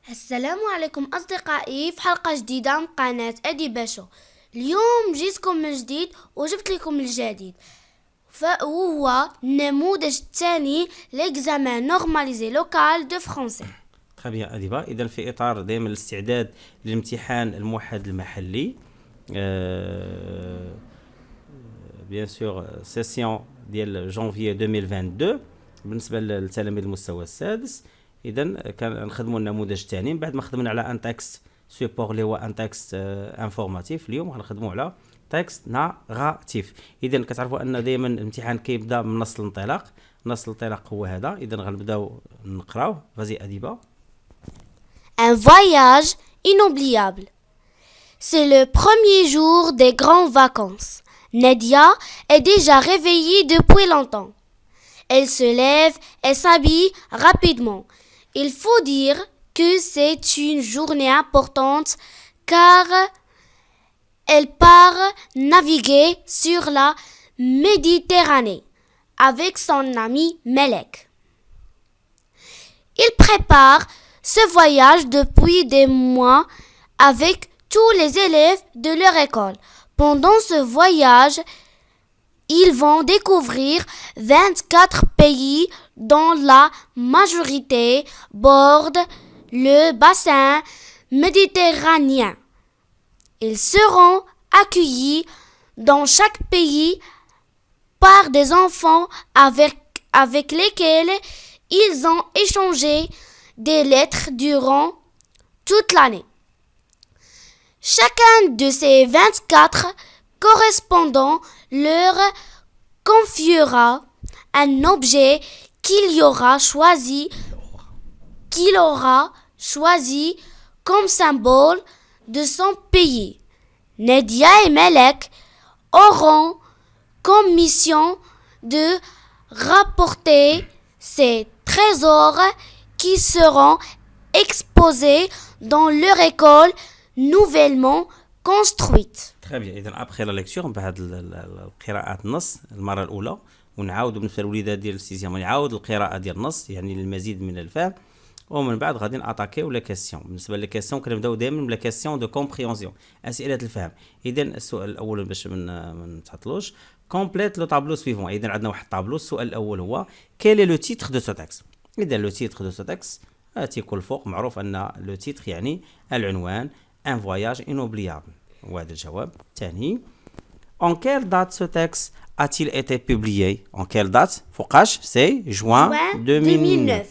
السلام عليكم أصدقائي في حلقة جديدة من قناة أدي باشو. اليوم جيتكم من جديد وجبت لكم الجديد وهو النموذج الثاني لإكزامان نورماليزي لوكال دو فرونسي. très bien أديبة. إذا في إطار دائما الاستعداد للامتحان الموحد المحلي بيان سور سيسيون ديال جانفي 2022 بالنسبة للتلاميذ المستوى السادس. إذا كان نخدموا النموذج الثاني بعد ما خدمنا على ان تكست سوبور اللي هو ان تكست انفورماتيف. اليوم غنخدموا على تكست ناراتيف. إذا كتعرفوا أن دائما الامتحان كيبدا من نص الانطلاق. نص الانطلاق هو هذا. إذا غنبداو نقراوه. فازي أديبة. Un voyage inoubliable. C'est le premier jour des grandes vacances. Nadia est déjà réveillée depuis longtemps. Elle se lève et s'habille rapidement. Il faut dire que c'est une journée importante car elle part naviguer sur la Méditerranée avec son ami Melek. Il prépare ce voyage depuis des mois avec tous les élèves de leur école. Pendant ce voyage, ils vont découvrir 24 pays dont la majorité borde le bassin méditerranéen. Ils seront accueillis dans chaque pays par des enfants avec lesquels ils ont échangé des lettres durant toute l'année. Chacun de ces 24 correspondants leur confiera un objet qu'il aura choisi comme symbole de son pays. Nadia et Melek auront comme mission de rapporter ces trésors qui seront exposés dans leur école nouvellement construite. Très bien. إذا après la lecture بعد القراءات النص المرة الأولى ونعاودوا بالنسبة للوليدات ديال السيزيام نعاود القراءة ديال النص يعني للمزيد من الفهم ومن بعد غادي ناتاكيو لا كيسيون. بالنسبة للكيسيون كنبداو دائما بلا كيسيون دو كومبريونسيون أسئلة الفهم. إذا السؤال الأول باش ما نتعطلوش كومبليت لو طابلو سويفون. إذا عندنا واحد طابلو. السؤال الأول هو كيل لو تيتر دو سو تاكس. إذا لو تيتر دو سو تاكس تيكون الفوق معروف أن لو تيتر يعني العنوان ان voyage inoubliable. وهذا الجواب. ثاني En quelle date ce texte a-t-il été publié? En quelle date? فوقاش سي جوان 2009.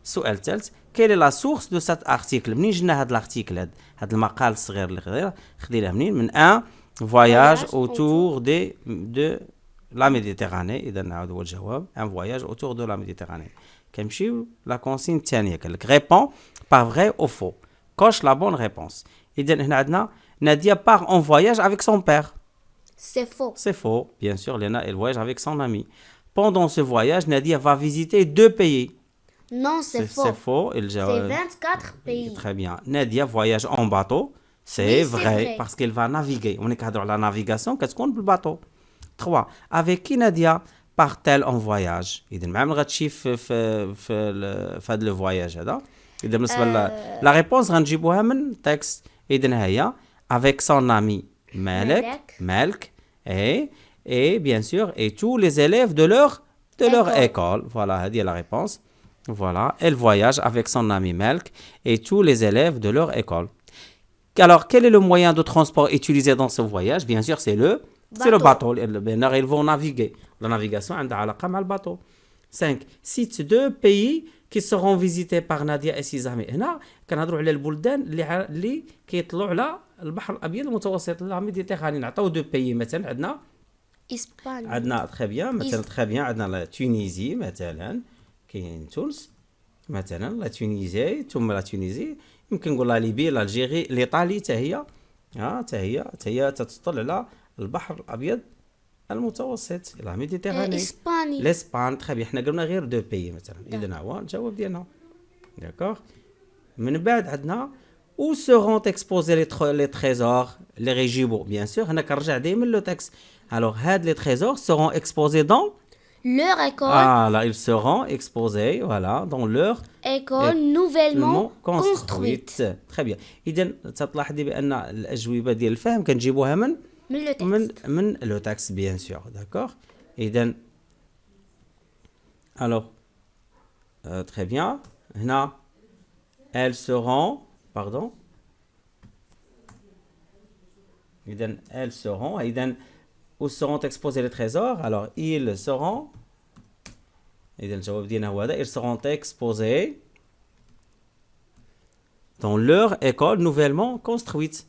السؤال الثالث quelle est la source de cet article? منين جبنا هذا الارتيكل هذا المقال الصغير اللي خديناه منين؟ من un voyage autour de la Méditerranée. إذا نعاود هو الجواب un voyage autour de la Méditerranée. كنمشيو لا كونسين الثانية قال لك répond par vrai ou faux. coche la bonne réponse. إذا هنا عندنا Nadia part en voyage avec son père. C'est faux. C'est faux, bien sûr. Léna, elle voyage avec son ami. Pendant ce voyage, Nadia va visiter 2 pays. Non, c'est faux. C'est faux. C'est 24 pays. Très bien. Nadia voyage en bateau. C'est vrai, parce qu'elle va naviguer. On est cadre la navigation. Qu'est-ce qu'on peut le bateau? 3. Avec qui Nadia part-elle en voyage? إذا معاه من غتمشي في هذا لو فواياج هذا. إذا بالنسبة لا ريبونس غنجيبوها من تكست. إذا هي avec son ami Melek et bien sûr et tous les élèves de leur école. Voilà, هذه la réponse. Voilà, elle voyage avec son ami Melek et tous les élèves de leur école. Alors, quel est le moyen de transport utilisé dans ce voyage? Bien sûr, c'est le bateau. Ils vont naviguer. La navigation عندها علاقة مع الباطو. 5. Cite 2 pays qui seront visités par Nadia et ses amis. هنا كنهضروا على البلدان اللي كيطلعوا على البحر الابيض المتوسط لا ميديتيراني. نعطيو 2 بيي مثلا عندنا اسبانيا. عندنا تري بيان مثلا تري بيان عندنا تونيزي مثلا كاين تونس مثلا لا تونيزي ثم لا تونيزي يمكن نقول لا ليبيا لا الجيري الايطالي حتى هي تطل على البحر الابيض المتوسط لا ميديتيراني. اسبانيا. لاسبان تري بيان. حنا قلنا غير 2 بيي مثلا. اذا هو الجواب ديالنا. داكوغ. من بعد عندنا où seront exposés les trésors, les régibaux, bien sûr. هنا كنرجع دائما le texte. Alors, les trésors seront exposés dans leur école, voilà, ils seront exposés, voilà, dans leur école nouvellement construite. Très bien. إذا تلاحظي بأن الأجوبة ديال الفهم كنجيبوها من من le من texte. من le texte, bien sûr, d'accord. إذا alors très bien. هنا elles seront, pardon. إذا elles seront. إذا où seront exposés les trésors? Alors ils seront. إذا الجواب ديالنا هو هذا. Ils seront exposés dans leur école nouvellement construite.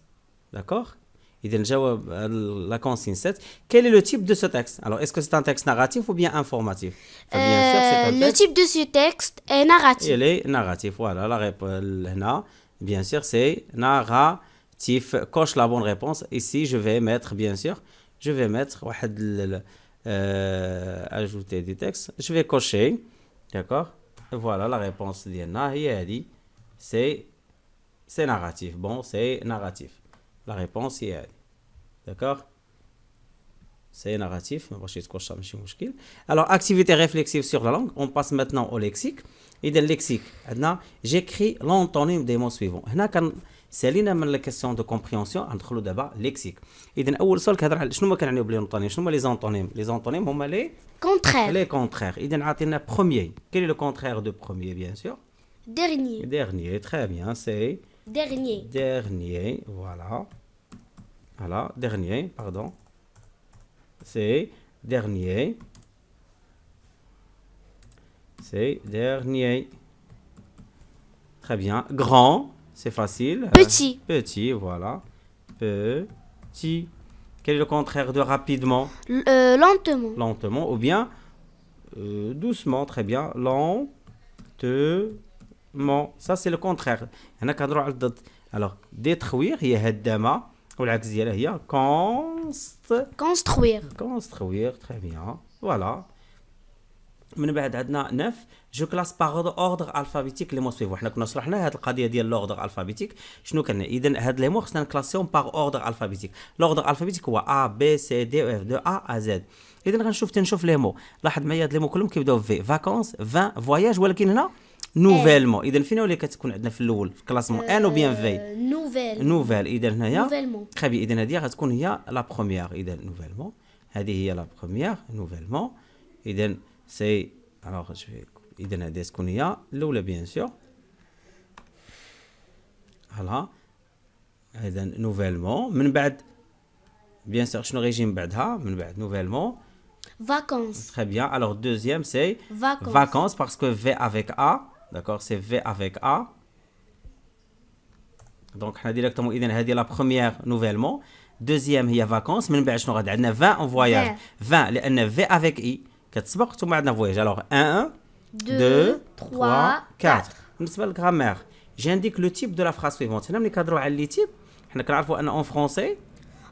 D'accord? إذا الجواب la consigne 7. Quel est le type de ce texte? Alors, est-ce que c'est un texte narratif ou bien informatif? Enfin, bien sûr, c'est un Le texte. type de ce texte est narratif. Il est narratif. Voilà, la réponse. هنا, bien sûr, c'est narratif. Coche la bonne réponse. Ici, je vais mettre, bien sûr, je vais mettre ajouter du texte. Je vais cocher. D'accord? Voilà, la réponse ديالنا هي هذه. C'est narratif. Bon, c'est narratif. La réponse est هذه. D'accord? C'est narratif. Alors, activité réflexive sur la langue. On passe maintenant au lexique. Et dans le lexique, j'écris l'antonyme des mots suivants. هنا كان سالينا من la question de compréhension. ندخلوا دابا lexique. إذا أول سؤال كهضر على شنو ما كنعنيو بلي antonyme. شنو هما les antonymes? Les antonymes هما les Contraire. les contraires. إذا عطينا premier. Quel est le contraire de premier, bien sûr? Dernier. Dernier. Très bien. C'est Dernier. dernier. Voilà. Voilà. Dernier. Pardon. C'est dernier. C'est dernier. Très bien. Grand, c'est facile. Petit. Petit, voilà. Petit. Quel est le contraire de rapidement? Lentement. Lentement. Ou bien doucement. Très bien. Lentement. Ça, c'est le contraire. هنا كنهضروا على الضد. Alors, détruire هي هدامة والعكس ديالها هي Construire. construire. Très bien. Voilà. من بعد عندنا 9. Je classe par ordre alphabétique les mots suivants. حنا كنا شرحنا هذه القضيه ديال l'ordre alphabétique. شنو كان اذا هاد لي مو خصنا نكلاسيهم par ordre alphabétique. L'ordre alphabétique هو A B C D E F de A à Z. اذا غنشوف لي مو. لاحظ معايا هاد لي مو كلهم كيبداو في vacances 20 voyage ولكن هنا نوفيلمون. اذا فين اللي كتكون عندنا في الاول في كلاسمون ان او بيان في نوفيل. اذا هنايا très bien. اذا هذه غتكون هي لا بروميير. اذا نوفيلمون هذه هي لا بروميير نوفيلمون. اذا سي alors je vais اذا هذه تكون هي الاولى بيان سور. فوالا اذا نوفيلمون. من بعد بيان سور شنو غيجي من بعدها؟ من بعد نوفيلمون Vacances. très bien. Alors deuxième c'est vacances parce que V avec A. D'accord, c'est V avec A. Donc حنا directement اذا هذه la première nouvellement. deuxième هي vacances. من بعد شنو غادي عندنا 20 en voyage. 20 لان V avec I كتسبق ثم عندنا voyage. Alors 1 2 3 4. بالنسبه للغرامير j'indique le type de la phrase suivante. هنا ملي كنهضروا على لي تيب حنا كنعرفوا ان en français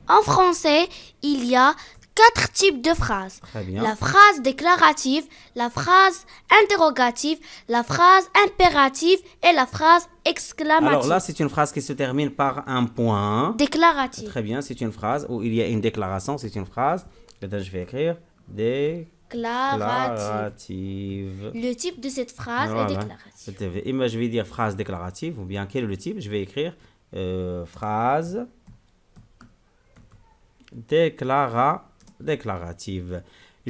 En français, il y a 4 types de phrases. Très bien. La phrase déclarative, la phrase interrogative, la phrase impérative et la phrase exclamative. Alors là, c'est une phrase qui se termine par un point. Déclarative. Très bien, c'est une phrase où il y a une déclaration. C'est une phrase. Je vais écrire déclarative. Le type de cette phrase est déclarative. Moi, je vais dire phrase déclarative ou bien quel est le type? Je vais écrire phrase déclarative.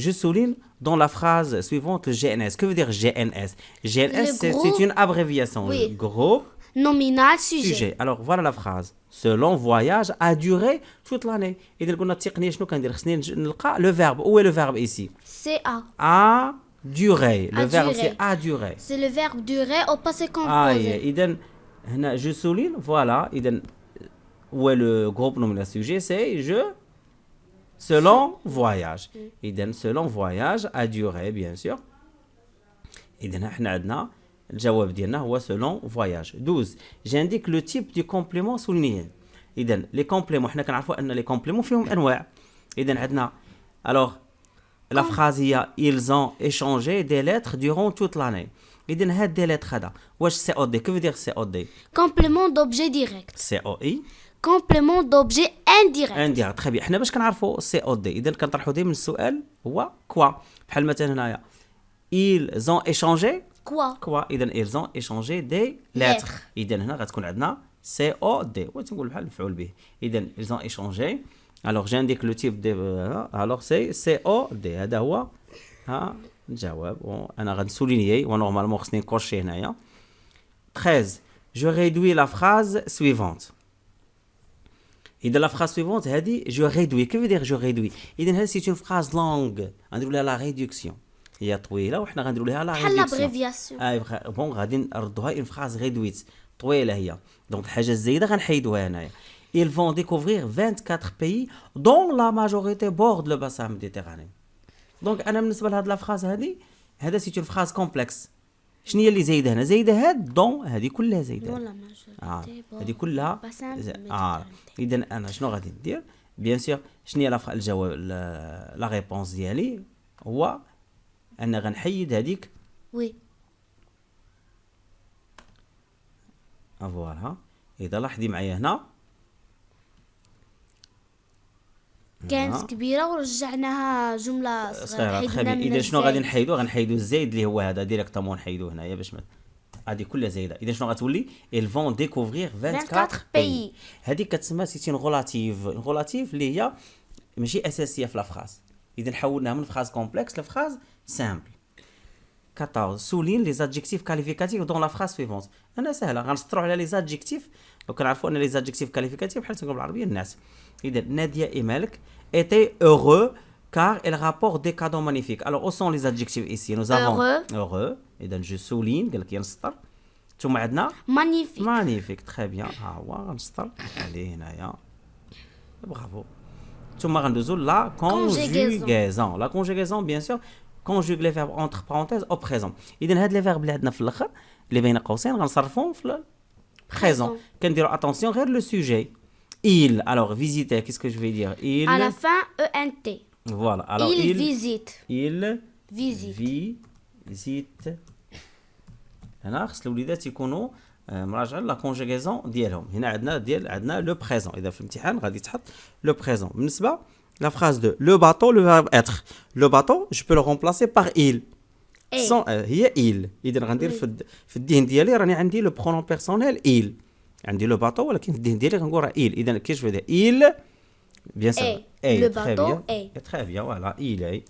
Je souligne dans la phrase suivante le GNS. Que veut dire GNS? GNS, c'est une abréviation. Oui. Groupe Nominal, sujet. Alors voilà la phrase. Ce long voyage a duré toute l'année. إذا قلنا التقنية شنو كندير؟ خصني نلقى le verbe. Où est le verbe ici? C'est A. A duré. Le A verbe duré. c'est a duré. C'est le verbe durer au passé composé. إذا هنا je souligne. Voilà. إذا où est le groupe nominal sujet? C'est ce long voyage. إذا ce long voyage a duré bien sûr. إذا احنا عندنا الجواب ديالنا هو ce long voyage. 12. J'indique le type du complément souligné. إذا les compléments حنا كنعرفوا أن les compléments فيهم أنواع. إذا عندنا alors la phrase هي ils ont échangé des lettres durant toute l'année. اذا هاد دي لتر هذا واش سي او دي كيف دير سي او دي Complément d'objet direct. سي او اي Complément d'objet indirect. عندي تري بيان. حنا باش كنعرفوا سي او دي اذا كنطرحوا دائما السؤال هو كوا. بحال مثلا هنايا ils ont échangé Quoi? كوا اذا ils ont échangé des lettres. اذا هنا غتكون عندنا سي او دي وتنقول بحال مفعول به. اذا ils ont échangé. alors j'indique le type de alors c'est سي او دي. هذا هو ها الجواب. انا غنسولينيي ونورمالمون خصني نكوشي هنايا. 13 je réduis la phrase suivante. إذا لا phrase suivante هذه je réduis كيف يدير je réduis. إذا هذه سي اون phrase longue غنديروا لها لا ريدكسيون هي طويله وحنا غنديروا لها لا بحال ريدكسيون. l'abréviation. بون غادي نردوها اون phrase réduite طويله هي. دونك الحاجه الزايده غنحيدوها هنايا. ils vont découvrir 24 pays dont la majorité borde le bassin méditerranéen. دونك انا بالنسبه لهاد لا phrase هذا سي اون phrase complexe. شنو هي اللي زايده هنا؟ زايده هاد دون هذه كلها زايده. هذه كلها اذا انا شنو غادي ندير؟ بيان سور شنو هي الجواب لا ريبونس ديالي هو انا غنحيد هذيك. وي. فوالا. اذا لاحظي معايا هنا كانت كبيره ورجعناها جمله صغيره. صغيره. اذا شنو غادي نحيدو؟ غنحيدو الزايد اللي هو هذا ديريكتومون نحيدوه هنايا باش هذه كلها زايده. اذا شنو غتولي؟ ils vont découvrir 24 pays. هذه كتسمى سيتين غولاتيف اللي هي ماشي اساسيه في لا فراز. اذا حولناها من فراز كومبلكس لفراز سامبل. 14 souligne les adjectifs qualificatifs dans la phrase suivante. انا سهله غنسطروا على لي زادجيكتيف وكنعرفوا ان لي زادجيكتيف كاليفيكاتيف بحال تنقول بالعربيه الناس. اذا ناديه et Malik étaient heureux car ils rapportent des cadeaux magnifiques. Alors où sont les adjectifs ici? Nous avons heureux. اذا je souligne قال لك ينسطر. ثم عندنا magnifique. très bien. ها هو غنسطر عليه هنايا. برافو. ثم غندوزو لا conjugaison. La conjugaison bien sûr conjugue les verbes entre parenthèses au présent. اذا هاد لي فيرب اللي عندنا في الاخر اللي بين قوسين غنصرفوهم في présent. كنديروا attention غير le sujet. Il, alors visiter, qu'est-ce que je vais dire? Il. À la fin, ENT. Voilà. Alors il visite. Il visite. هنا خص الوليدات يكونوا مراجعين لا كونجيغيزون ديالهم. هنا عندنا لو بريزون. اذا في الامتحان غادي تحط لو بريزون. بالنسبه لا phrase de le bateau le verbe être. Le bateau je peux le remplacer par il. هي il. اذا غندير في الذهن ديالي راني عندي لو برونون بيرسونيل il. عندي لو باطو ولكن في الذهن ديالي كنقول راه il. اذا كيفاش جو دير il bien sûr le bateau est très bien. voilà il est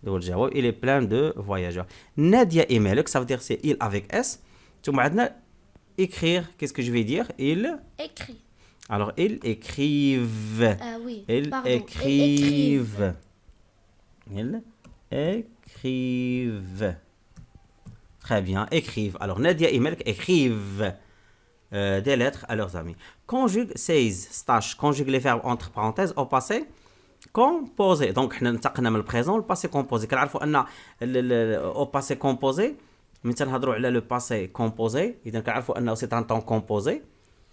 هو الجواب. il est plein de voyageurs. Nadia et Malik ça veut dire c'est il avec s. ثم عندنا écrire qu'est-ce que je vais dire? il écrit. alors ils écrivent. Oui, ils pardon. écrivent. ils écrivent. très bien. écrivent. alors Nadia et Malik écrivent des lettres à leurs amis. Conjugue 16 stages. Conjugue les verbes entre parenthèses au passé composé. Donc حنا انتقلنا من البريزون للباسي كومبوزي. كنعرفوا ان او باسي كومبوزي ملي تنهضروا على لو باسي كومبوزي اذا كنعرفوا انه سي ان طون كومبوزي.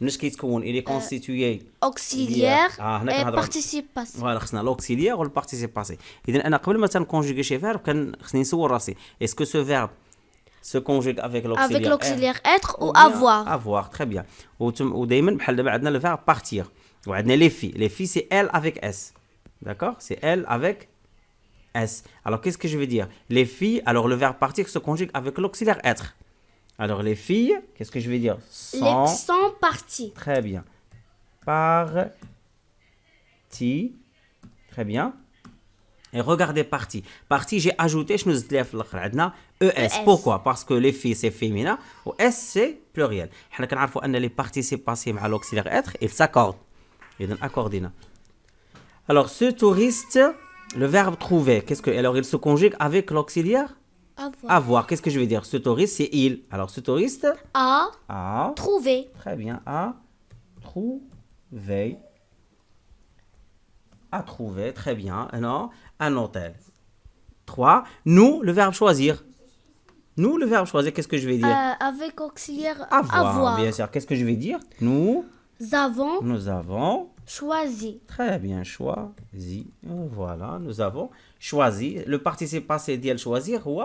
مناش كيتكون الي كونستيتوي auxiliaire هنا et participe passé. فوالا خصنا لوكسيليير والبارتيسيب باسي. اذا انا قبل ما تنكونجوغي شي فيرب كان خصني نسول راسي اسكو سو فيرب se conjugue avec l'auxiliaire être ou avoir. Avoir, très bien. ودائما بحال دابا عندنا le verbe partir. وعندنا les filles. Les filles c'est elle avec s. D'accord? C'est elle avec s. Alors qu'est-ce que je veux dire? Les filles, alors le verbe partir se conjugue avec l'auxiliaire être. Alors les filles, qu'est-ce que je vais dire? Sont parties. Très bien. Parti. Très bien. Et regardez partie. Partie, j'ai ajouté, je nous ai dit, ES. Pourquoi? Parce que les filles, c'est féminin, ou S, c'est pluriel. Nous savons que les participes passés avec l'auxiliaire être, ils s'accordent. Ils accordent. Alors, ce touriste, le verbe trouver, qu'est-ce que. Alors, il se conjugue avec l'auxiliaire avoir. Qu'est-ce que je veux dire? Ce touriste, c'est il. Alors, ce touriste a trouvé. Très bien. A trouvé. A trouvé. Très bien. Non. Un hôtel. 3. Nous, le verbe choisir. Nous, le verbe choisir, qu'est-ce que je vais dire? Avec auxiliaire avoir. Bien sûr. Qu'est-ce que je vais dire? Nous avons choisi. Très bien, choisi. Voilà, nous avons choisi. Le participe passé d'y choisir ou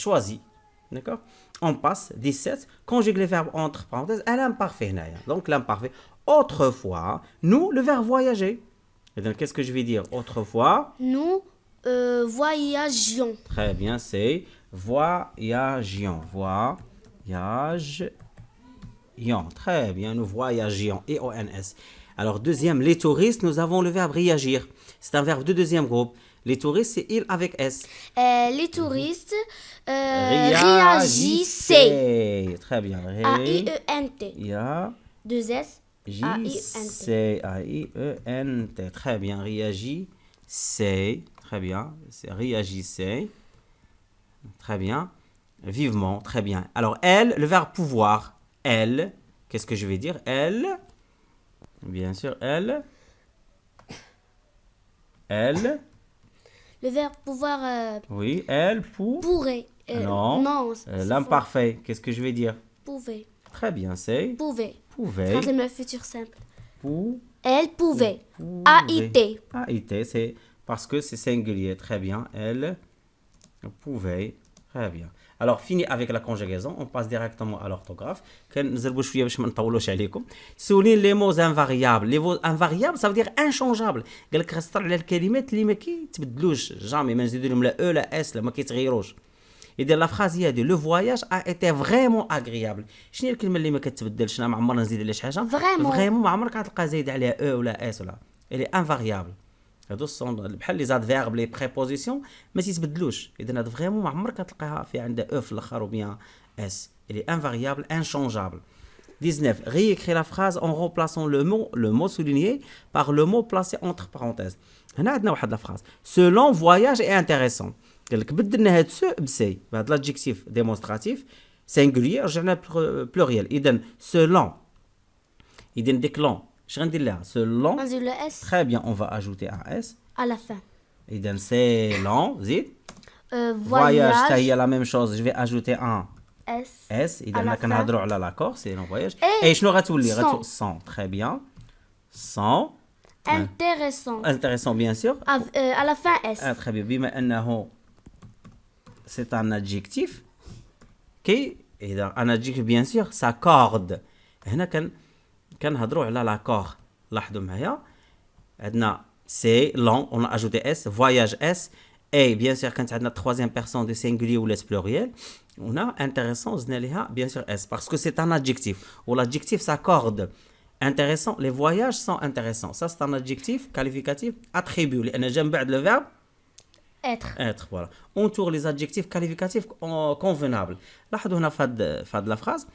choisi. D'accord? On passe 17. Conjugue les verbes entre parenthèses à l'imparfait. Donc l'imparfait. Autrefois, nous, le verbe voyager. Et donc, qu'est-ce que je vais dire? Autrefois, Nous voyagions. très bien, c'est voyagions. Voyagions. Très bien, nous voyagions. E-O-N-S. Alors, deuxième, les touristes, nous avons le verbe réagir. C'est un verbe de deuxième groupe. Les touristes, c'est il avec S. Les touristes réagissaient. Très bien. A-I-E-N-T. Deux S. A-I-N-T. A-I-E-N-T. Très bien. Réagissez. Très bien. C'est réagissez. Très bien. Vivement. Très bien. Alors, elle, le verbe pouvoir. Elle. Qu'est-ce que je vais dire? Elle. Bien sûr, elle. Elle. Le verbe pouvoir Oui, elle, pourrait. Non. Non, c'est L'imparfait. Qu'est-ce que je vais dire? faux. Pouvait. Très bien, c'est Pouvait. pouvait. Troisième le futur simple. Pou, Elle pouvait. pouvait. A-I-T. A-I-T, c'est parce que c'est singulier. Très bien. Elle pouvait. Très bien. Alors, fini avec la conjugaison. On passe directement à l'orthographe. كنزربوا شويه باش ما نطولوش عليكم. سولين les mots invariables. Les mots invariables, ça veut dire inchangeable. قال لك خاص على الكلمات اللي ما كيتبدلوش جامي ما نزيدوا لهم لا او لا اس لا ما كيتغيروش. إذا لا فراز هي هادي لو فواياج ا ايتي فريمون اغريابل. شنو هي الكلمه اللي ما كتبدلش؟ انا ما عمرنا نزيد عليها شي حاجه. فريمون ما عمرك غتلقى زايد عليها او ولا اس ولا. الي انفاريابل. هادو الصون بحال لي زاد فيرب لي بريبوزيسيون ما تيتبدلوش. اذا هاد فريمون ما عمرك غتلقاها في عندها او في الاخر ou bien s. الي انفاريابل inchangeable. 19. Réécris la phrase en remplaçant le mot souligné par le mot placé entre parenthèses. هنا عندنا واحد لا phrase. Selon voyage est intéressant. قال لك بدلنا هاد سو بسي بهاد l'adjectif démonstratif singulier رجعنا pluriel. إذا selon. إذا ديك لون اش غندير لها؟ selon. Vas-y, le S Très bien, on va ajouter un S. à la fin. إذا c'est long. زيد. Voyage, Voyage. ça y est la même chose. Je vais ajouter un S. S. À إذا la حنا fin. كنهضروا على l'accord, c'est long voyage. Et Et شنو غتولي؟ sans. sans. Très bien. Sans. Intéressant. Intéressant bien sûr. À la fin S. Très bien. بما أنه c'est un adjectif qui إذا un adjectif bien sûr s'accorde. هنا كنهضروا على l'accord. لاحظوا معايا عندنا c'est long, on a ajouté S, voyage S, et bien sûr quand عندنا troisième personne de singulier ou les pluriel, on a intéressant زدنا ليها bien sûr S parce que c'est un adjectif ou l'adjectif s'accorde. Intéressant, les voyages sont intéressants. Ça c'est un adjectif qualificatif attribut لأن جا من بعد le verbe Être. voilà. On tourne les adjectifs qualificatifs convenables. لاحظوا هنا في هاد la phrase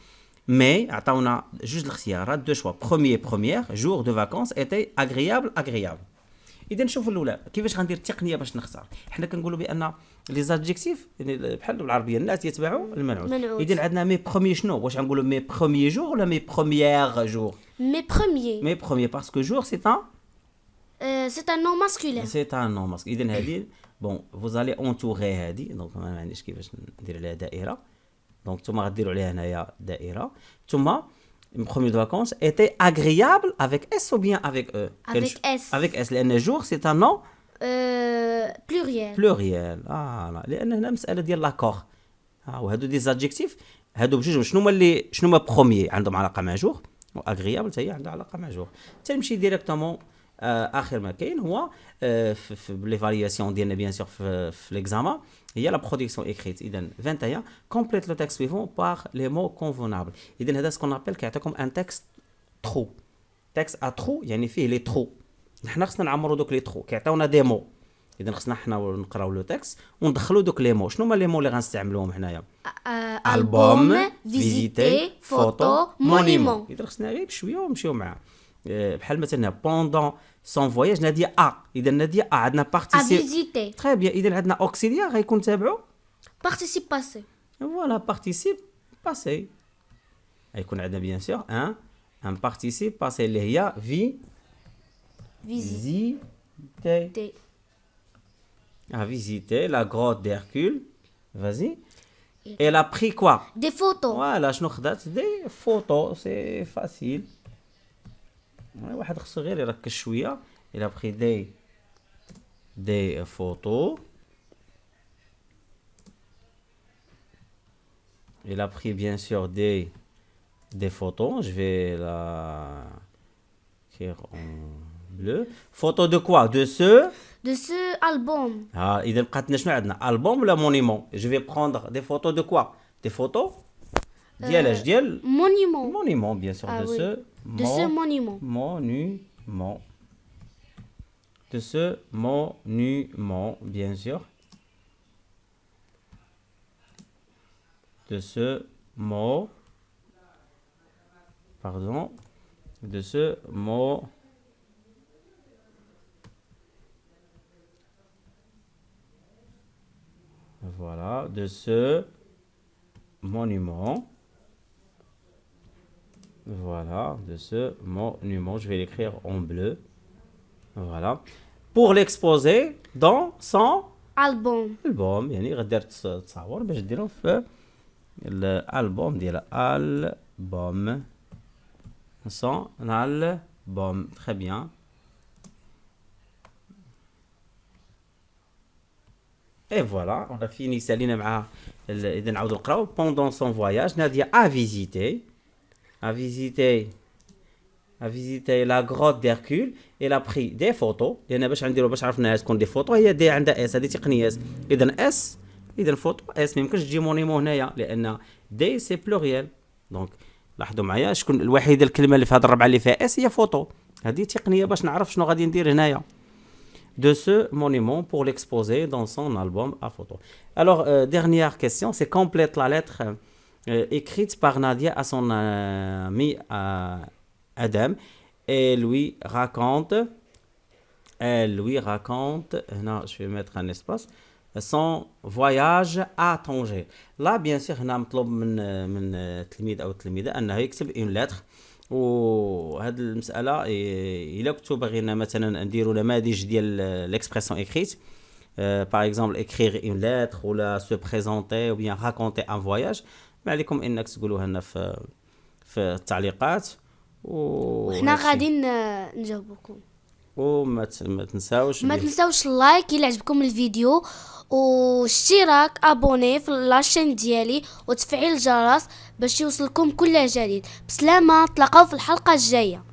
mais عطاونا جوج الاختيارات دو شوا première jour de vacances était agréable. اذا نشوفوا الاولى كيفاش غندير التقنيه باش نختار. حنا كنقولوا بان لي زادجيكتيف بحال بالعربيه الناس يتبعوا المنعوت. اذا عندنا مي بروميي شنو؟ واش غنقولوا مي بروميي جور ولا مي بروميير جور؟ Mes premiers. مي بروميي باسكو جور سي C'est un nom masculin. ان نون ماسك. اذا هذه بون فوزالي اونتوري هذه دونك ما عنديش كيفاش ندير عليها دائره. دونك نتوما غديروا عليها هنايا دائره. ثم premier de vacances était agréable avec S ou bien avec E? Avec S. Avec S. لأن jour c'est un nom Pluriel. pluriel. لأن هنا مسألة ديال لاكور. وهادو دي زادجيكتيف هادو بجوج شنو هما بروميي عندهم علاقة مع جور و agréable حتى هي عندها علاقة مع جور. تنمشي ديريكتومون اخر ما كاين هو في ليفالياسيون ديالنا بيان سور في ليكزامان هي لا برودكسيون ايكريت. اذا 21 كومبليت لو تكست سويفون بار لي مو كونفونابل. اذا هذا سكون ابل كيعطيكم ان تكست ترو. تكست ا ترو يعني فيه لي ترو. حنا خصنا نعمروا دوك لي ترو كيعطيونا دي مو. اذا خصنا حنا نقراو لو تكست وندخلوا دوك لي مو. شنو هما لي مو اللي غنستعملوهم حنايا؟ Album, visiter, photo, monument. اذا خصنا غير بشويه ونمشيو معاه. بحال مثلا بوندون سون فواياج ناديه اذا ناديه عندنا À بارتيسيب. visiter. تري بيان. اذا عندنا اوكسيليير غيكون تابعو Participe passé. فوالا بارتيسيب باسي. غيكون عندنا بيان سور ان بارتيسيب باسي اللي هي فيزيتي. فيزيتي لا غروت ديركول. فازي. Elle a pris quoi? Des photos. Voilà, شنو خدات دي فوتو. سي فاسيل. واحد خصو غير يركز شويه. Il a pris des photos Il a pris bien sûr des photos. Je vais la écrire en bleu. Photo de quoi? De ce. de ce album. Ah, إذا بقاتنا شنو عندنا؟ ألبوم ولا مونيمون؟ Je vais prendre des photos de quoi? Des photos ديال اش؟ ديال Monument. monument bien sûr. Ah De oui. ce De ce monument. monument. De ce monument bien sûr. De ce mot. Pardon. De ce mot. Voilà, de ce monument. Voilà, de ce monument. Je vais l'écrire en bleu. Voilà. Pour l'exposer dans son Album. album. يعني غدير تصاور باش ديرهم في الالبوم ديال البوم. Son album. Très bien. Et voilà, on a fini سالينا مع إذا نعاودو نقراو. Pendant son voyage, Nadia a visité la grotte d'Hercule. Elle a pris des photos. لأن باش عرفنا تكون دي فوتو هي دي عندها اس، هذه تقنية اس. إذا اس، إذا فوتو اس ما يمكنش تجي مونيمون هنايا لأن دي سي بلوريال. دونك لاحظوا معايا شكون الوحيدة الكلمة اللي في هذه الربعة اللي فيها اس هي فوتو. هذه تقنية باش نعرف شنو غادي ندير هنايا. De ce monument pour l'exposer dans son album à photos. Alors, dernière question, c'est complète la lettre écrite par Nadia à son ami Adam. Elle lui raconte, non, je vais mettre un espace, son voyage à Tanger. Là, bien sûr, هنا مطلوب من التلميذ أو التلميذة أنه يكتب une lettre. وهاد المسألة إلا كنتو باغيين مثلا نديرو نماذج ديال l'expression écrite, par exemple écrire une lettre ولا se présenter ou bien raconter un voyage, ما عليكم انك تقولوها لنا في التعليقات وحنا غادي نجاوبكم. وما تنساوش ما تنساوش اللايك إلا عجبكم الفيديو، واشتراك ابوني في لاشين ديالي وتفعيل الجرس باش يوصلكم كل جديد. بسلامة، تلاقاو في الحلقة الجاية.